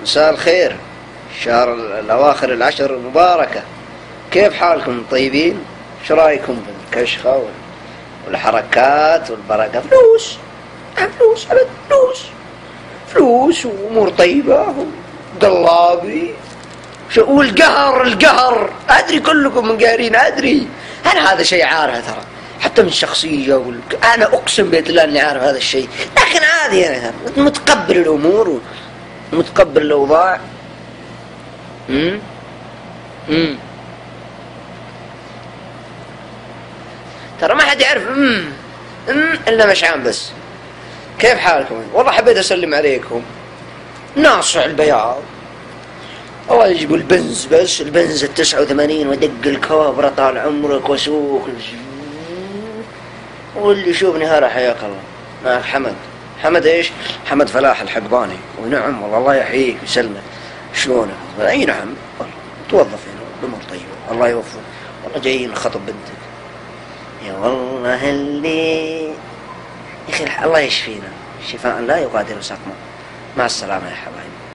مساء الخير. شهر الأواخر العشر المباركة، كيف حالكم؟ طيبين؟ شو رايكم بالكشخة والحركات والبركة؟ فلوس فلوس على فلوس وأمور طيبة وقلابي والقهر أدري كلكم من قاهرين، أدري أنا هذا شيء عارفه ترى، حتى من الشخصية أنا أقسم بالله أني عارف هذا الشيء، لكن عادي أنا متقبل الأمور ومتقبل الأوضاع. ترى ما حد يعرف إلا مشعان بس. كيف حالكم؟ والله حبيت أسلم عليكم. ناصع البياض، الله يجيب البنز، بس البنز 89 ودق الكوبرة طال عمرك وسوق، واللي يشوفني هرا حياك الله. معك حمد ايش؟ حمد فلاح الحقباني. ونعم والله الله يحييك ويسلمك. شلونك؟ اي نعم والله توظف هنا بأمور طيبة الله يوفقك. والله جايين نخطب بنتك. يا والله اللي يا اخي الله يشفينا شفاء لا يغادر سقما. مع السلامة يا حبايبي.